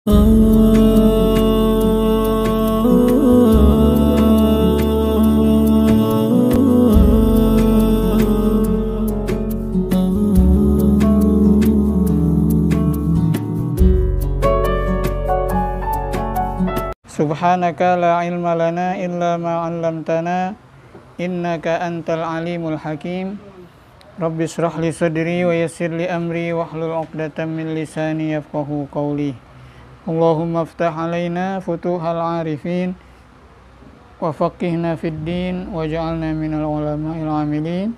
Subhanaka la ilma lana illa ma 'allamtana innaka antal alimul hakim. Rabbi shrah li sadri wa yassir li amri wahlul 'uqdatam min lisani yafqahu qawli. Allahumma iftah alaina futuhal arifin wa faqihna fid din waj'alna minal ulama'il 'amilin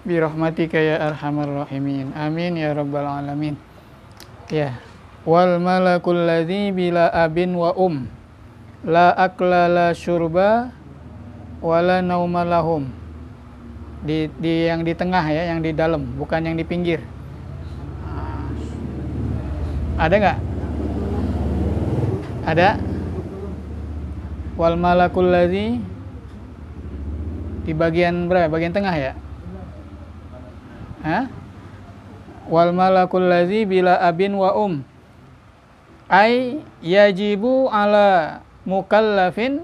bi rahmatika ya arhamar rahimin. Amin ya rabbal alamin. Ya. Wal malakul ladzi bila abin wa la akla la syurba wala nauma lahum. Di yang di tengah ya, yang di dalam, bukan yang di pinggir. Ada nggak? Ada? Wal malakul ladzi di bagian berapa? Bagian tengah ya? Hah? Wal malakul ladzi bila abin wa ay yajibu ala mukallafin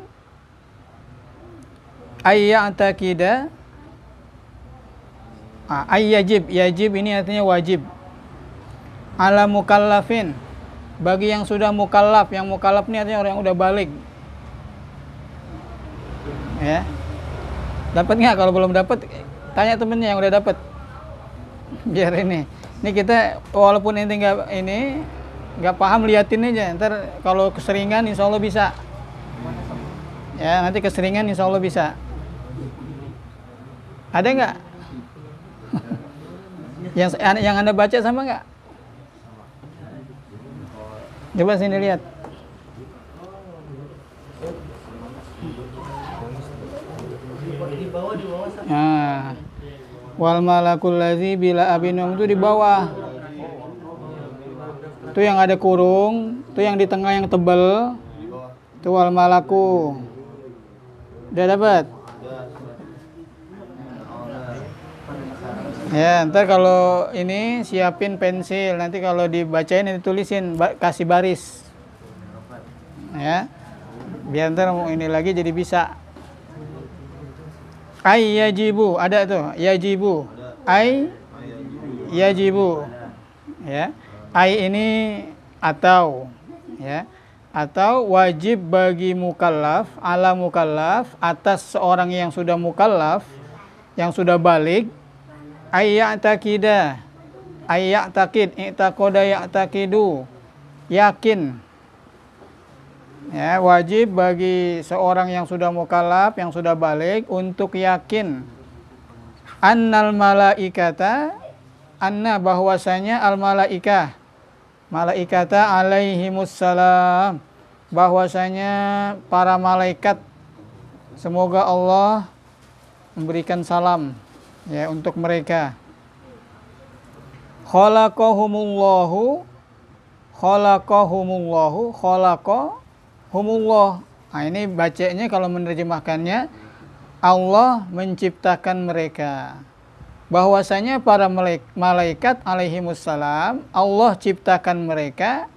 ay ya'taqida. Ay yajib ini artinya wajib. Ala mukallafin, bagi yang sudah mukallaf. Yang mukallaf ini artinya orang yang udah balik. Ya. Dapat nggak? Kalau belum dapat, tanya temennya yang udah dapat. Biar ini kita walaupun ini nggak paham, liatin aja. Ntar kalau keseringan insya Allah bisa. Ya, nanti keseringan insya Allah bisa. Ada nggak? yang Anda baca sama nggak? Coba sini lihat. Nah, wal malakul ladzi bila abinum itu di bawah. Itu yang ada kurung, itu yang di tengah yang tebal, itu wal malaku. Udah dapat? Ya, ntar kalau ini siapin pensil, nanti kalau dibacain ini tulisin, kasih baris. Ya, biar ntar ini lagi jadi bisa. Ay yajibu, ada tuh, yajibu. Ay yajibu. Ya. Ai ini atau ya, atau wajib bagi mukallaf, ala mukallaf, atas seorang yang sudah mukallaf, yang sudah balik, ay ya'taqida, ay ya'taqid, i'taqada ya'taqidu, yakin. Ya, wajib bagi seorang yang sudah mukallaf, yang sudah balik untuk yakin annal malaikata, anna bahwasanya al malaikah, malaikata alaihimussalam, bahwasanya para malaikat, semoga Allah memberikan salam ya untuk mereka. Khalaqahumullah. Nah, ini bacanya kalau menerjemahkannya, Allah menciptakan mereka. Bahwasanya para malaikat alaihimussalam, Allah ciptakan mereka.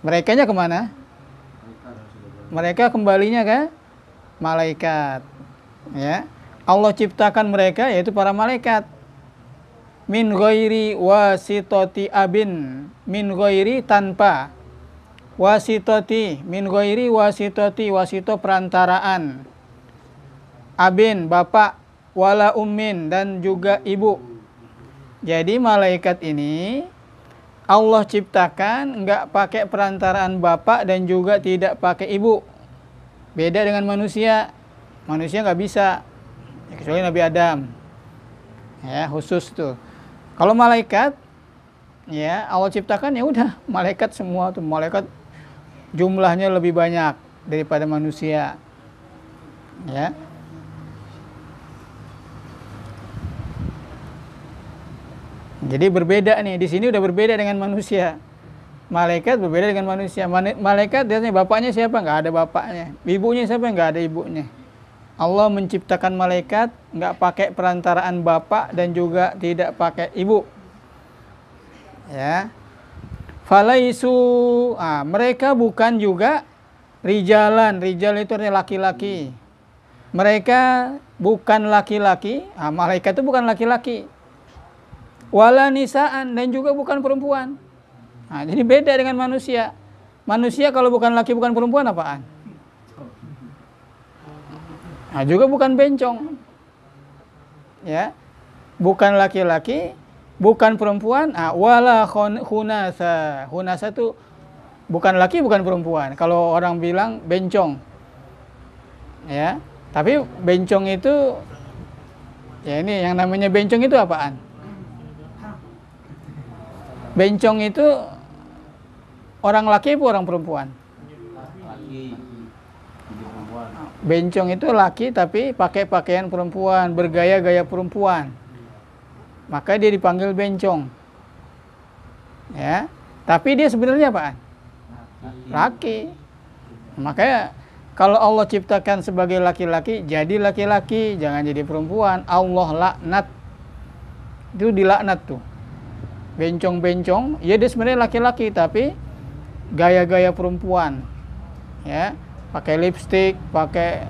Merekanya kemana? Mereka kembalinya ke malaikat. Ya, Allah ciptakan mereka, yaitu para malaikat. Min ghairi wasitati abin, min ghairi tanpa, wasitati, min ghairi wasitati, wasito perantaraan, abin bapak, wala ummin dan juga ibu. Jadi malaikat ini Allah ciptakan nggak pakai perantaraan bapak dan juga tidak pakai ibu. Beda dengan manusia. Manusia nggak bisa, kecuali Nabi Adam. Ya, khusus tuh. Kalau malaikat, ya Allah ciptakan ya udah malaikat semua tuh. Malaikat jumlahnya lebih banyak daripada manusia. Ya. Jadi berbeda nih, di sini udah berbeda dengan manusia. Malaikat berbeda dengan manusia. Malaikat biasanya bapaknya siapa? Nggak ada bapaknya. Ibunya siapa? Nggak ada ibunya. Allah menciptakan malaikat nggak pakai perantaraan bapak dan juga tidak pakai ibu. Ya. Falaisu, mereka bukan juga rijalan. Rijal itu artinya laki-laki. Mereka bukan laki-laki. Malaikat itu bukan laki-laki. Wala nisaan, dan juga bukan perempuan. Jadi beda dengan manusia. Manusia kalau bukan laki bukan perempuan apaan? Juga bukan bencong. Ya. Bukan laki-laki, bukan perempuan, wala khunasa. Khunasa itu bukan laki, bukan perempuan. Kalau orang bilang bencong. Ya. Tapi bencong itu, ya ini yang namanya bencong itu apaan? Bencong itu orang laki atau orang perempuan? Laki. Bencong itu laki tapi pakai pakaian perempuan, bergaya-gaya perempuan. Maka dia dipanggil bencong. Ya. Tapi dia sebenarnya apaan? Laki. Makanya kalau Allah ciptakan sebagai laki-laki, jadi laki-laki, jangan jadi perempuan. Allah laknat. Itu dilaknat tuh. Bencong-bencong, ya dia sebenarnya laki-laki tapi gaya-gaya perempuan. Ya, pakai lipstik, pakai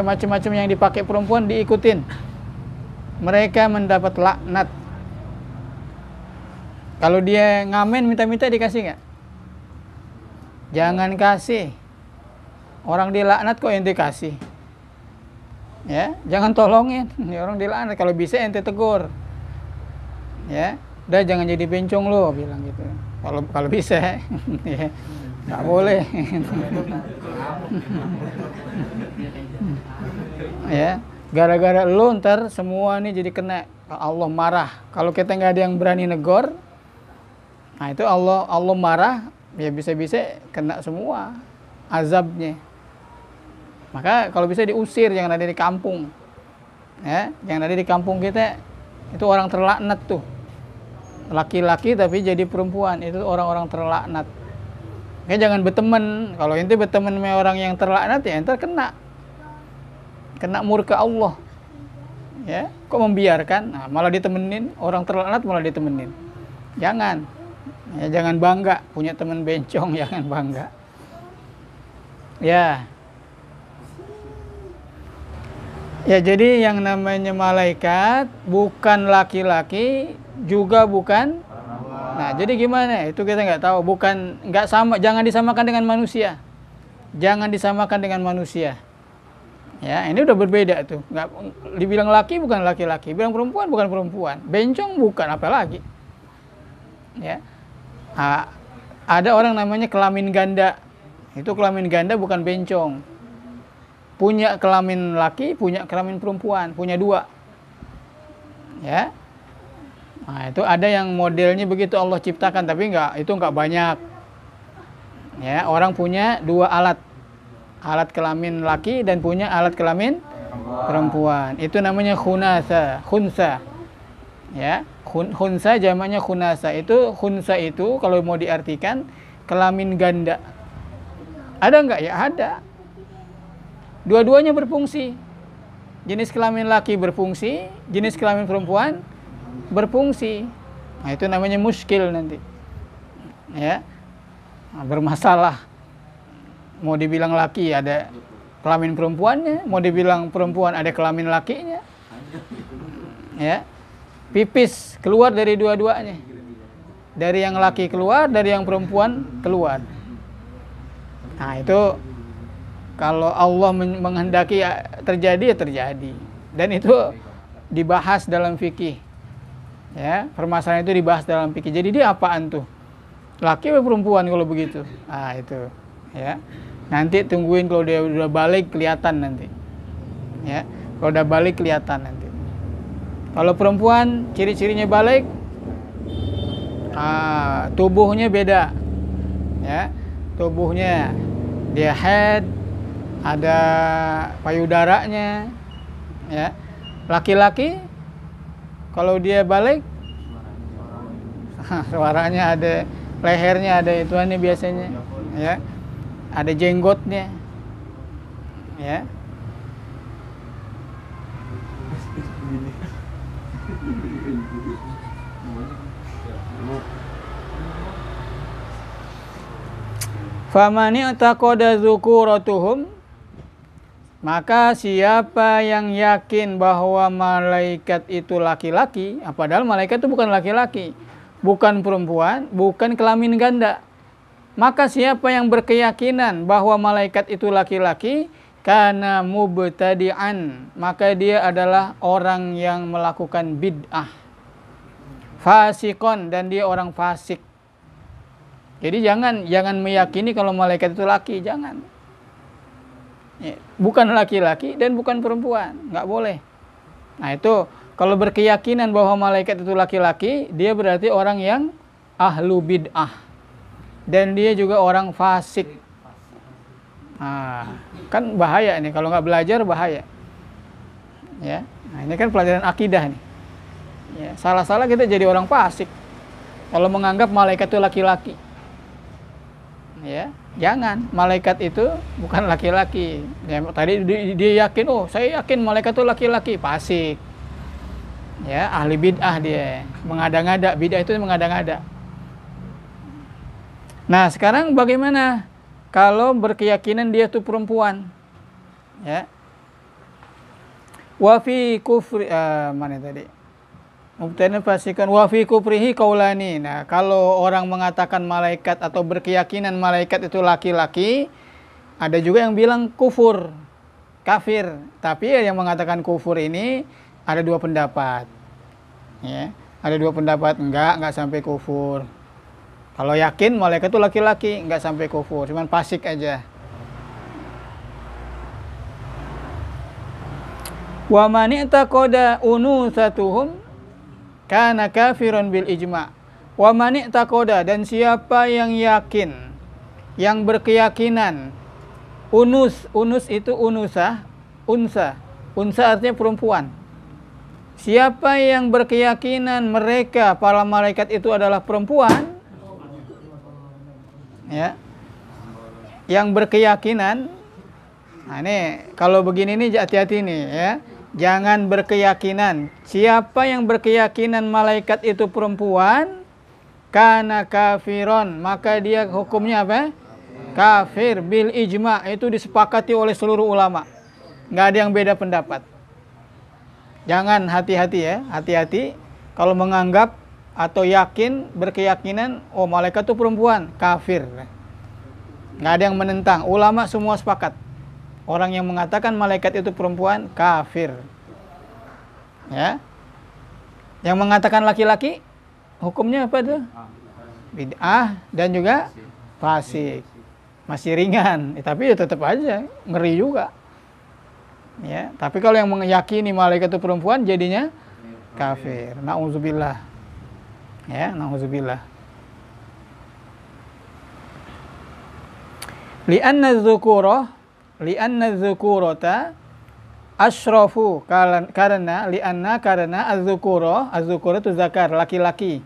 macam-macam yang dipakai perempuan diikutin. Mereka mendapat laknat. Kalau dia ngamen minta-minta dikasih nggak? Jangan kasih. Orang dilaknat kok ente kasih. Ya, jangan tolongin. Orang dilaknat, kalau bisa ente tegur. Ya, udah jangan jadi bencong lo, bilang gitu. Kalau bisa, ya, nggak boleh. Ya, gara-gara lo ntar semua nih jadi kena, Allah marah. Kalau kita nggak ada yang berani negor, nah itu Allah marah, ya bisa-bisa kena semua azabnya. Maka kalau bisa diusir, jangan ada di kampung. Ya, jangan ada di kampung kita. Itu orang terlaknat tuh. Laki-laki tapi jadi perempuan, itu orang-orang terlaknat. Ya jangan berteman. Kalau ente berteman sama orang yang terlaknat, ya ente kena murka Allah. Ya, kok membiarkan? Malah ditemenin, orang terlaknat malah ditemenin. Jangan. Ya, jangan bangga punya teman bencong, jangan bangga. Ya. Ya, jadi yang namanya malaikat bukan laki-laki, juga bukan. Nah, jadi gimana? Itu kita nggak tahu. Nggak sama. Jangan disamakan dengan manusia. Jangan disamakan dengan manusia. Ya, ini udah berbeda tuh. Nggak dibilang laki bukan laki-laki, bilang perempuan bukan perempuan, bencong bukan, apalagi. Ya, ada orang namanya kelamin ganda. Itu kelamin ganda bukan bencong. Punya kelamin laki, punya kelamin perempuan, punya dua. Ya. Nah, itu ada yang modelnya begitu Allah ciptakan, tapi itu nggak banyak. Ya, orang punya dua alat kelamin laki dan punya alat kelamin perempuan. Itu namanya khunsa. Ya, khunsa jamaknya khunasa. Itu khunsa itu kalau mau diartikan kelamin ganda. Ada nggak? Ya ada. Dua-duanya berfungsi. Jenis kelamin laki berfungsi, jenis kelamin perempuan berfungsi. Nah, itu namanya muskil nanti. Ya. Nah, bermasalah. Mau dibilang laki ada kelamin perempuannya, mau dibilang perempuan ada kelamin lakinya. Ya. Pipis keluar dari dua-duanya. Dari yang laki keluar, dari yang perempuan keluar. Nah, itu kalau Allah menghendaki terjadi, ya terjadi. Dan itu dibahas dalam fikih. Ya, permasalahan itu dibahas dalam fikih. Jadi dia apaan tuh? Laki atau perempuan kalau begitu? Ah, itu. Ya. Nanti tungguin kalau dia udah balik kelihatan nanti. Ya, kalau udah balik kelihatan nanti. Kalau perempuan ciri-cirinya balik, tubuhnya beda. Ya, tubuhnya dia head, ada payudaranya. Ya, laki-laki kalau dia balik, suaranya ada, lehernya ada ituannya biasanya. Ya, ada jenggotnya. Ya. Famani taqada dzukuratuhum, maka siapa yang yakin bahwa malaikat itu laki-laki, padahal malaikat itu bukan laki-laki, bukan perempuan, bukan kelamin ganda. Maka siapa yang berkeyakinan bahwa malaikat itu laki-laki, kana mubtadi'an, maka dia adalah orang yang melakukan bid'ah. Fasikon, dan dia orang fasik. Jadi jangan meyakini kalau malaikat itu laki, jangan. Bukan laki-laki dan bukan perempuan, nggak boleh. Nah itu kalau berkeyakinan bahwa malaikat itu laki-laki, dia berarti orang yang ahlu bid'ah, dan dia juga orang fasik. Nah, kan bahaya nih kalau nggak belajar, bahaya. Ya, nah ini kan pelajaran akidah nih. Ya, salah-salah kita jadi orang fasik kalau menganggap malaikat itu laki-laki. Ya, jangan, malaikat itu bukan laki-laki. Ya, tadi dia yakin, oh saya yakin malaikat itu laki-laki, fasik. Ya, ahli bid'ah dia, mengada-ngada. Bid'ah itu mengada-ngada. Nah, sekarang bagaimana kalau berkeyakinan dia itu perempuan? Ya. Wa fi kufri, mana tadi? Mubtadi'an fasikan wa fi kufrihi qaulani. Nah, kalau orang mengatakan malaikat atau berkeyakinan malaikat itu laki-laki, ada juga yang bilang kufur, kafir. Tapi yang mengatakan kufur ini ada dua pendapat. Ya, ada dua pendapat, enggak sampai kufur. Kalau yakin malaikat itu laki-laki, enggak sampai kufur, cuman fasik aja. Wa man i'taqada unusatuhum kana kafirun bil ijma'. Wa man i'taqada, dan siapa yang yakin, yang berkeyakinan, unus itu unsa artinya perempuan. Siapa yang berkeyakinan mereka para malaikat itu adalah perempuan, ya, yang berkeyakinan. Nah ini kalau begini nih hati-hati nih ya, jangan berkeyakinan. Siapa yang berkeyakinan malaikat itu perempuan, kana kafiron, maka dia hukumnya apa? Kafir bil ijma', itu disepakati oleh seluruh ulama, nggak ada yang beda pendapat. Jangan, hati-hati ya, hati-hati kalau menganggap atau yakin, berkeyakinan, oh malaikat itu perempuan, kafir. Nggak ada yang menentang, ulama semua sepakat. Orang yang mengatakan malaikat itu perempuan, kafir. Ya. Yang mengatakan laki-laki, hukumnya apa tuh? Bid'ah dan juga fasik. Masih ringan, tapi ya tetap aja ngeri juga. Ya, tapi kalau yang meyakini malaikat itu perempuan jadinya kafir. Nauzubillah. Ya, nauzubillah. Li'anna dzukurata asyrafu, karena az-dzukura itu zakar, laki-laki.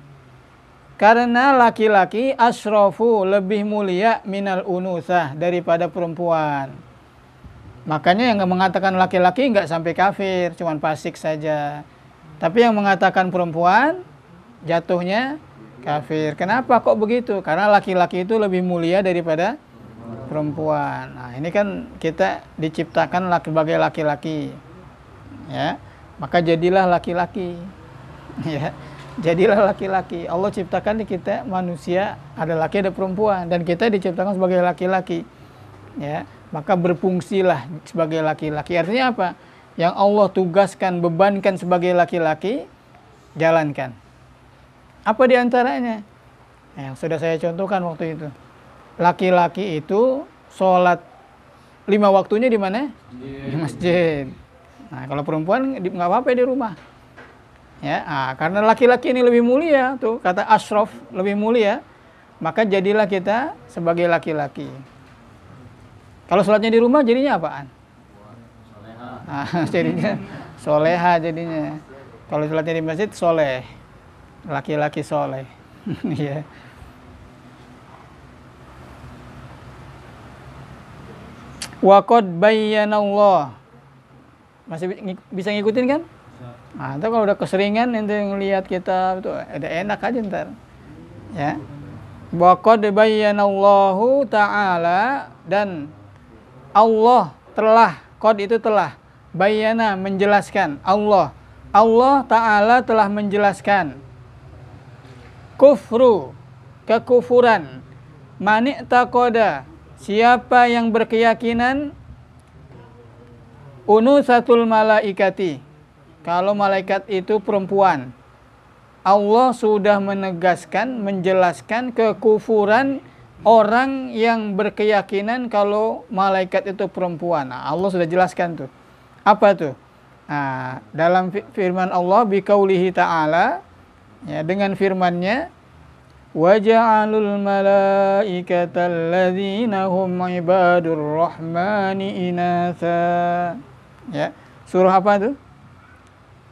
Karena laki-laki asyrafu, lebih mulia minal unusah, daripada perempuan. Makanya yang mengatakan laki-laki nggak sampai kafir, cuman fasik saja. Tapi yang mengatakan perempuan jatuhnya kafir. Kenapa kok begitu? Karena laki-laki itu lebih mulia daripada perempuan. Nah, ini kan kita diciptakan sebagai laki-laki. Ya. Maka jadilah laki-laki. Ya. Jadilah laki-laki. Allah ciptakan di kita manusia ada laki ada perempuan, dan kita diciptakan sebagai laki-laki. Ya. Maka berfungsilah sebagai laki-laki. Artinya apa? Yang Allah tugaskan, bebankan sebagai laki-laki, jalankan. Apa diantaranya? Yang sudah saya contohkan waktu itu. Laki-laki itu sholat 5 waktunya di mana? Di masjid. Nah, kalau perempuan nggak apa-apa di rumah. Ya, karena laki-laki ini lebih mulia, tuh kata asyraf, lebih mulia, maka jadilah kita sebagai laki-laki. Kalau sholatnya di rumah jadinya apaan? Nah, jadinya soleha jadinya. Kalau sholatnya di masjid soleh, laki-laki soleh. Ya. Wa qad bayyanallah. Masih bisa ngikutin kan? Nah, itu kalau udah keseringan ente ngelihat kita itu ada enak aja ntar. Ya. Wa qad bayyanallahu ta'ala, dan Allah telah, qad itu telah, bayyana menjelaskan, Allah Ta'ala telah menjelaskan kufru, kekufuran, mani'taqada, siapa yang berkeyakinan, unusatul malaikati, kalau malaikat itu perempuan. Allah sudah menegaskan, menjelaskan kekufuran orang yang berkeyakinan kalau malaikat itu perempuan. Nah, Allah sudah jelaskan tuh. Apa tuh? Nah, dalam firman Allah biqaulihi ta'ala, ya, dengan firman-Nya, wa ja'alul malaikata alladzina hum ibadur rahmani inatha. Ya, surah apa tuh?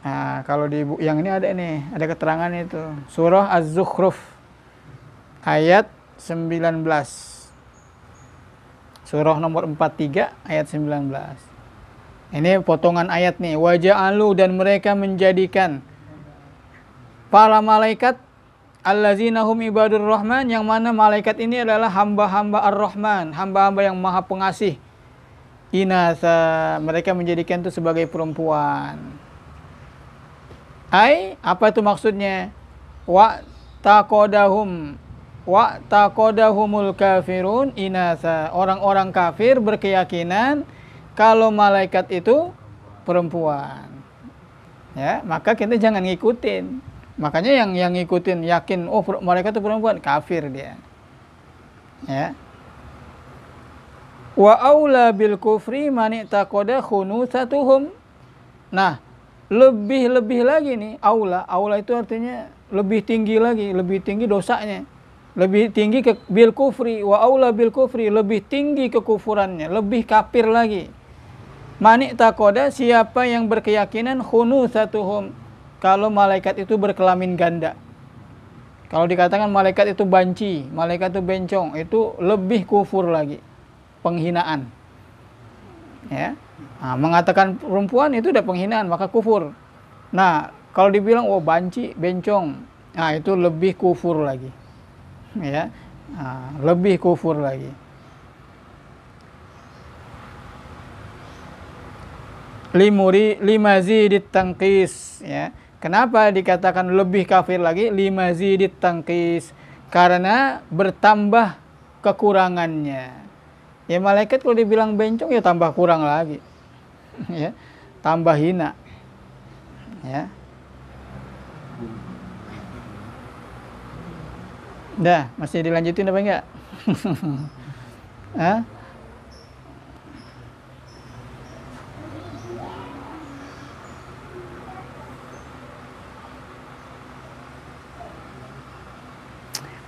Nah, kalau di yang ini ada nih, ada keterangan itu. Surah Az-Zukhruf ayat 19. Surah nomor 43 ayat 19. Ini potongan ayat nih. Wa ja'alu, dan mereka menjadikan para malaikat allazina hum ibadur rahman, yang mana malaikat ini adalah hamba-hamba ar-Rahman, hamba-hamba yang maha pengasih. Inasa, mereka menjadikan itu sebagai perempuan. Apa itu maksudnya? Wa taqadahumul kafirun inasa. Orang-orang kafir berkeyakinan kalau malaikat itu perempuan. Ya, maka kita jangan ngikutin. Makanya yang ngikutin yakin malaikat itu perempuan, kafir dia. Ya. Wa aula bil kufri man taqada khunusatuhum. Nah, lebih lagi nih, aula itu artinya lebih tinggi lagi, lebih tinggi dosanya, lebih tinggi bil kufri, wa aula bil kufri, lebih tinggi kekufurannya, lebih kafir lagi. Mani takoda, siapa yang berkeyakinan khunusatuhum, kalau malaikat itu berkelamin ganda. Kalau dikatakan malaikat itu banci, malaikat itu bencong, itu lebih kufur lagi, penghinaan. Ya. Nah, mengatakan perempuan itu udah penghinaan, maka kufur. Nah, kalau dibilang banci, bencong, nah itu lebih kufur lagi. Ya. Nah, lebih kufur lagi. Limazidit tangkis, ya. Kenapa dikatakan lebih kafir lagi? Limazidit tangkis, karena bertambah kekurangannya. Ya, malaikat kalau dibilang bencong ya tambah kurang lagi. Ya, tambah hina. Ya. Dah, masih dilanjutin apa enggak? Hah?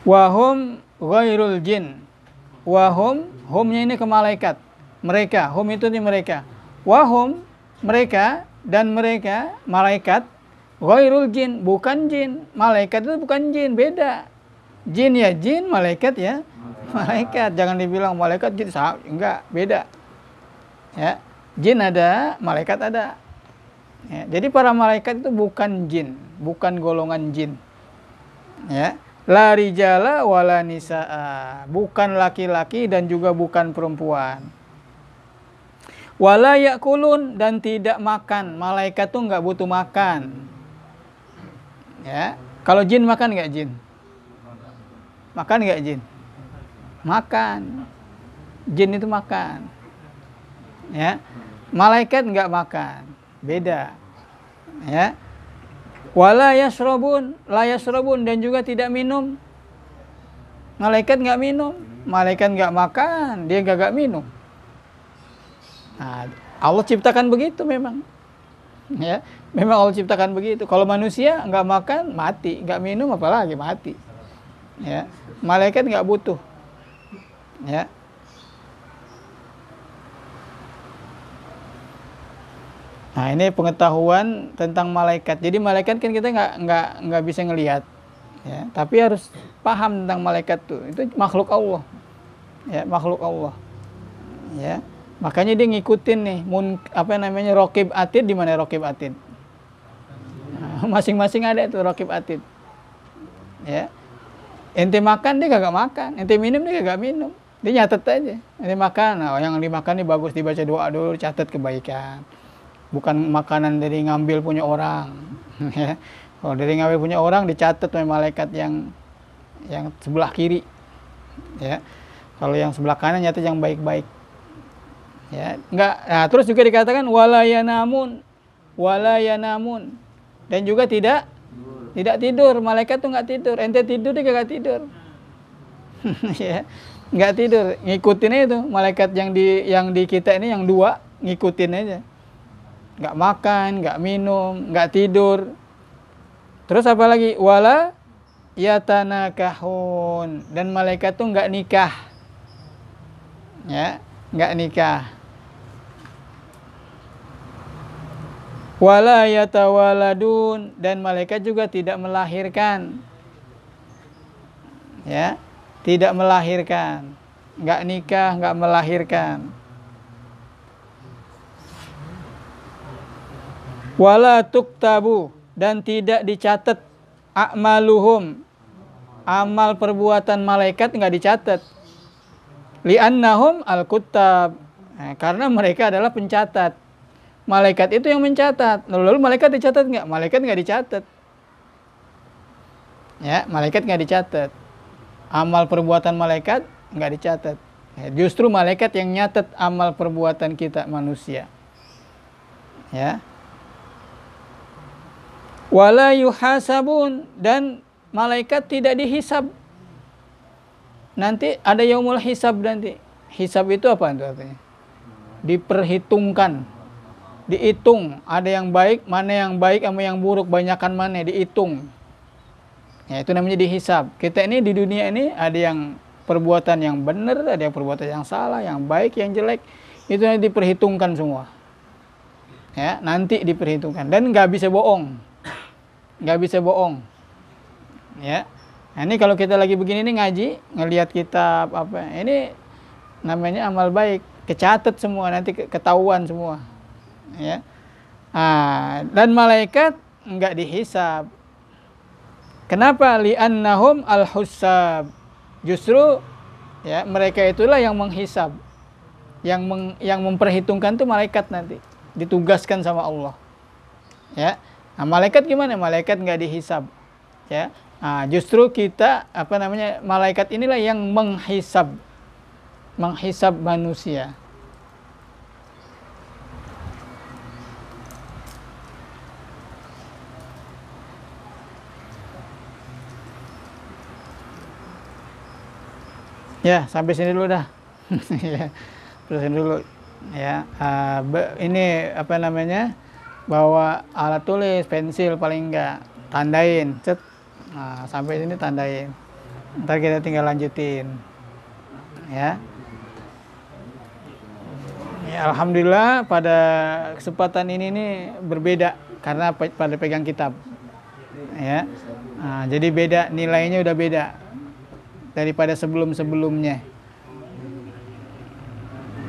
Wahum ghairul jin. Wahum, humnya ini ke malaikat. Mereka, hum itu nih mereka. Wahum, mereka, dan mereka, malaikat, ghairul jin, bukan jin. Malaikat itu bukan jin, beda. Jin ya jin, malaikat ya malaikat. Jangan dibilang malaikat jin, enggak, beda. Ya, jin ada, malaikat ada. Ya, jadi para malaikat itu bukan jin, bukan golongan jin. Ya, la rijala wala nisaa, bukan laki-laki dan juga bukan perempuan. Wala yakulun, dan tidak makan. Malaikat tuh nggak butuh makan. Ya, kalau jin makan nggak jin? Makan nggak jin? Makan. Jin itu makan. Ya, malaikat nggak makan, beda. Ya. Wala yasrobun, la yasrobun, dan juga tidak minum. Malaikat nggak minum, malaikat nggak makan, dia nggak minum. Nah, Allah ciptakan begitu memang. Ya, memang Allah ciptakan begitu. Kalau manusia nggak makan, mati, nggak minum, apalagi mati. Ya, malaikat nggak butuh. Ya. Nah, ini pengetahuan tentang malaikat. Jadi malaikat kan kita nggak bisa ngelihat, ya. Tapi harus paham tentang malaikat tuh. Itu makhluk Allah, ya, makhluk Allah. Ya, makanya dia ngikutin nih, raqib atid. Di mana raqib atid? Nah, masing-masing ada itu raqib atid. Ya. Ente makan dia kagak makan, ente minum dia kagak minum. Dia nyatet aja. Ente makan, nah, yang dimakan ini bagus, dibaca doa dulu, catat kebaikan. Bukan makanan dari ngambil punya orang. Ya. Kalau dari ngambil punya orang dicatat oleh malaikat yang sebelah kiri. Ya. Kalau yang sebelah kanan nyatet yang baik-baik. Ya, enggak. Nah, terus juga dikatakan wala yanamun. Dan juga tidak tidur. Malaikat tuh enggak tidur. Ente tidur dia enggak tidur. Ya. Enggak tidur, ngikutin aja tuh malaikat yang di kita ini yang dua, ngikutin aja. Enggak makan, enggak minum, enggak tidur. Terus apa lagi? Wala yatanakahun, dan malaikat tuh enggak nikah. Ya, enggak nikah. Wala yatawaladun, dan malaikat juga tidak melahirkan. Ya, tidak melahirkan. Enggak nikah, enggak melahirkan. Wala tuktabu, dan tidak dicatat a'maluhum, amal perbuatan malaikat enggak dicatat. Li'annahum al-kuttab, nah, karena mereka adalah pencatat. Malaikat itu yang mencatat. Lalu malaikat dicatat enggak? Malaikat enggak dicatat. Ya, malaikat enggak dicatat. Amal perbuatan malaikat enggak dicatat. Ya, justru malaikat yang nyatat amal perbuatan kita manusia. Ya. Wala yuhasabun, dan malaikat tidak dihisab. Nanti ada yaumul hisab nanti. Hisab itu apa itu artinya? Diperhitungkan. Dihitung, ada yang baik, mana yang baik sama yang buruk, banyakan mana, dihitung. Ya, itu namanya dihisab. Kita ini di dunia ini ada yang perbuatan yang benar, ada yang perbuatan yang salah, yang baik, yang jelek. Itu nanti diperhitungkan semua. Ya, nanti diperhitungkan, dan nggak bisa bohong. Nggak bisa bohong. Ya. Nah, ini kalau kita lagi begini nih ngaji, ngelihat kitab apa, ini namanya amal baik, kecatat semua, nanti ketahuan semua. Ya. Nah, dan malaikat enggak dihisab. Kenapa? Li'annahum al-husab. Justru ya, mereka itulah yang menghisab. Yang memperhitungkan tuh malaikat nanti, ditugaskan sama Allah. Ya. Nah, malaikat gimana? Malaikat enggak dihisab. Ya. Nah, justru kita malaikat inilah yang menghisab manusia. Ya, sampai sini dulu dah. Ya, terusin dulu. Ya, ini bawa alat tulis, pensil paling enggak, tandain, cet. Nah, sampai sini tandain. Ntar kita tinggal lanjutin. Ya. Ya, alhamdulillah pada kesempatan ini nih berbeda karena pada pegang kitab. Ya. Nah, jadi beda, nilainya udah beda daripada sebelum-sebelumnya.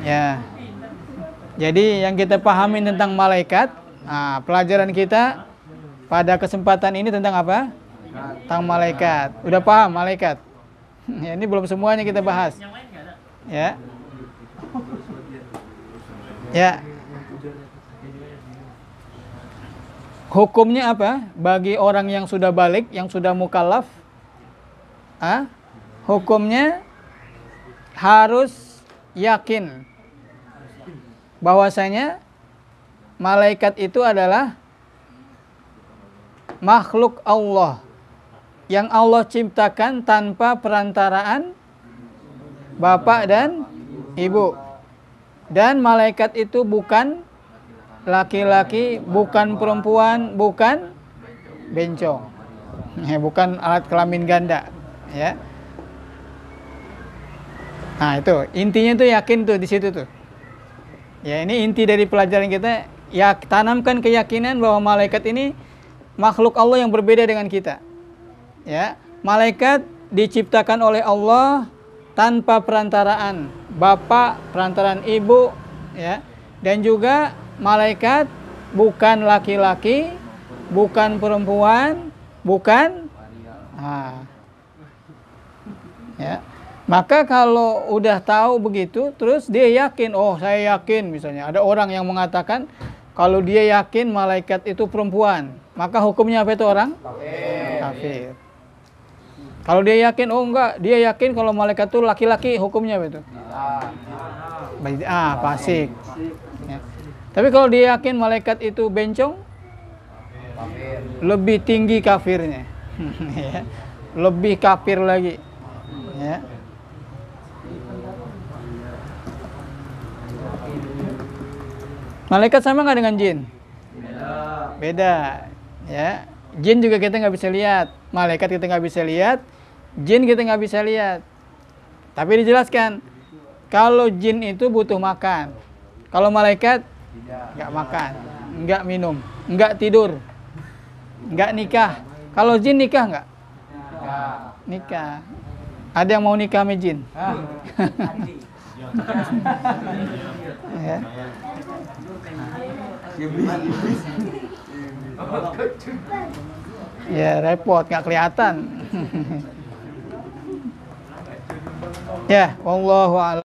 Ya. Jadi yang kita pahami tentang malaikat, nah, pelajaran kita pada kesempatan ini tentang apa? Tentang malaikat. Udah paham malaikat? Ya, ini belum semuanya kita bahas. Ya. Ya. Hukumnya apa? Bagi orang yang sudah balik, yang sudah mukallaf, hukumnya harus yakin bahwasanya malaikat itu adalah makhluk Allah yang Allah ciptakan tanpa perantaraan bapak dan ibu. Dan malaikat itu bukan laki-laki, bukan perempuan, bukan bencong, ya, bukan alat kelamin ganda, ya. Nah, itu intinya tuh yakin tuh di situ tuh. Ya, ini inti dari pelajaran kita, ya, tanamkan keyakinan bahwa malaikat ini makhluk Allah yang berbeda dengan kita. Ya, malaikat diciptakan oleh Allah tanpa perantaraan bapak, perantaraan ibu, ya. Dan juga malaikat bukan laki-laki, bukan perempuan, bukan Ya. Maka kalau udah tahu begitu, terus dia yakin, oh saya yakin misalnya. Ada orang yang mengatakan, kalau dia yakin malaikat itu perempuan, maka hukumnya apa itu orang? Kafir. Kalau dia yakin, oh enggak, dia yakin kalau malaikat itu laki-laki, hukumnya apa itu? Fasik. Ya. Tapi kalau dia yakin malaikat itu bencong, lebih tinggi kafirnya. Ya. Lebih kafir lagi. Ya. Malaikat sama nggak dengan jin? Beda. Ya. Jin juga kita nggak bisa lihat. Malaikat kita nggak bisa lihat. Jin kita nggak bisa lihat. Tapi dijelaskan, kalau jin itu butuh makan. Kalau malaikat nggak makan, nggak minum, nggak tidur, nggak nikah. Kalau jin nikah nggak? Nikah. Ada yang mau nikah sama jin? Ya. Ya repot, nggak kelihatan. Ya, wallahu a'lam.